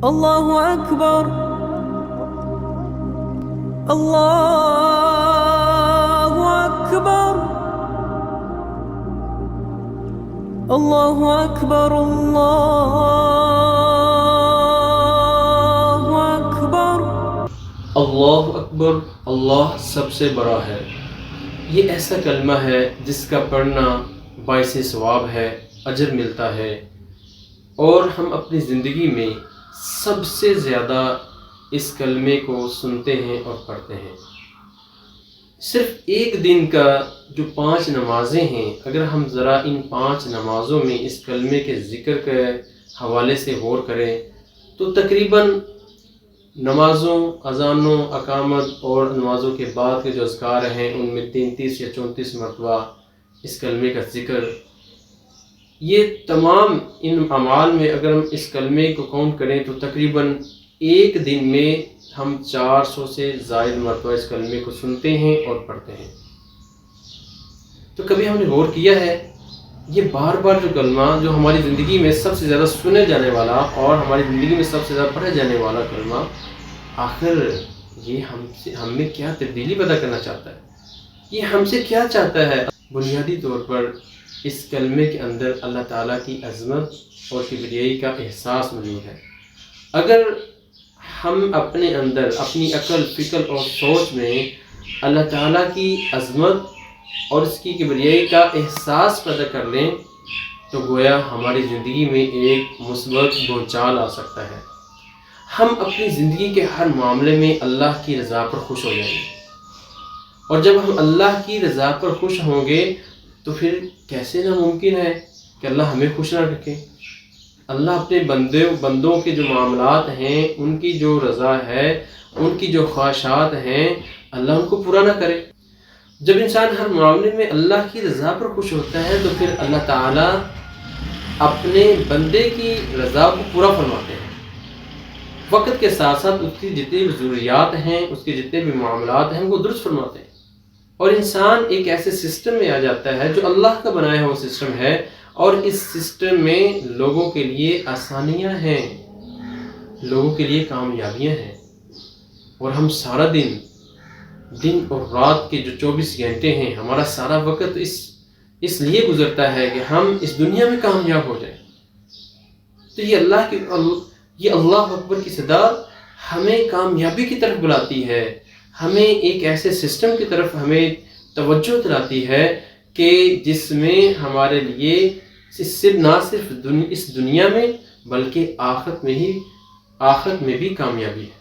الله أكبر الله أكبر الله أكبر الله أكبر اللہ اکبر، اللہ سب سے بڑا ہے۔ یہ ایسا کلمہ ہے جس کا پڑھنا باعث ثواب ہے، اجر ملتا ہے، اور ہم اپنی زندگی میں سب سے زیادہ اس کلمے کو سنتے ہیں اور پڑھتے ہیں۔ صرف ایک دن کا جو 5 نمازیں ہیں، اگر ہم ذرا ان 5 نمازوں میں اس کلمے کے ذکر کے حوالے سے غور کریں تو تقریباً نمازوں، اذانوں، اقامت اور نمازوں کے بعد کے جو اذکار ہیں ان میں 33 یا 34 مرتبہ اس کلمے کا ذکر، یہ تمام ان اعمال میں اگر ہم اس کلمے کو کاؤنٹ کریں تو تقریباً ایک دن میں ہم 400 سے زائد مرتبہ اس کلمے کو سنتے ہیں اور پڑھتے ہیں۔ تو کبھی ہم نے غور کیا ہے یہ بار بار جو کلمہ جو ہماری زندگی میں سب سے زیادہ سنے جانے والا اور ہماری زندگی میں سب سے زیادہ پڑھے جانے والا کلمہ، آخر یہ ہم میں کیا تبدیلی پیدا کرنا چاہتا ہے؟ یہ ہم سے کیا چاہتا ہے؟ بنیادی طور پر اس کلمے کے اندر اللہ تعالیٰ کی عظمت اور کبریائی کا احساس موجود ہے۔ اگر ہم اپنے اندر اپنی عقل، فکر اور سوچ میں اللہ تعالیٰ کی عظمت اور اس کی کبریائی کا احساس پیدا کر لیں تو گویا ہماری زندگی میں ایک مثبت بھونچال آ سکتا ہے۔ ہم اپنی زندگی کے ہر معاملے میں اللہ کی رضا پر خوش ہو جائیں گے، اور جب ہم اللہ کی رضا پر خوش ہوں گے تو پھر کیسے ناممکن ہے کہ اللہ ہمیں خوش نہ رکھے؟ اللہ اپنے بندوں کے جو معاملات ہیں، ان کی جو رضا ہے، ان کی جو خواہشات ہیں، اللہ ان کو پورا نہ کرے۔ جب انسان ہر معاملے میں اللہ کی رضا پر خوش ہوتا ہے تو پھر اللہ تعالیٰ اپنے بندے کی رضا کو پورا فرماتے ہیں۔ وقت کے ساتھ ساتھ اس کی جتنی بھی ضروریات ہیں، اس کے جتنے بھی معاملات ہیں وہ درست فرماتے ہیں، اور انسان ایک ایسے سسٹم میں آ جاتا ہے جو اللہ کا بنایا ہوا سسٹم ہے، اور اس سسٹم میں لوگوں کے لیے آسانیاں ہیں، لوگوں کے لیے کامیابیاں ہیں، اور ہم سارا دن اور رات کے جو 24 گھنٹے ہیں، ہمارا سارا وقت اس لیے گزرتا ہے کہ ہم اس دنیا میں کامیاب ہو جائیں۔ تو یہ اللہ اکبر کی صدا ہمیں کامیابی کی طرف بلاتی ہے، ہمیں ایک ایسے سسٹم کی طرف ہمیں توجہ دلاتی ہے کہ جس میں ہمارے لیے نہ صرف اس دنیا میں بلکہ آخرت میں بھی کامیابی ہے۔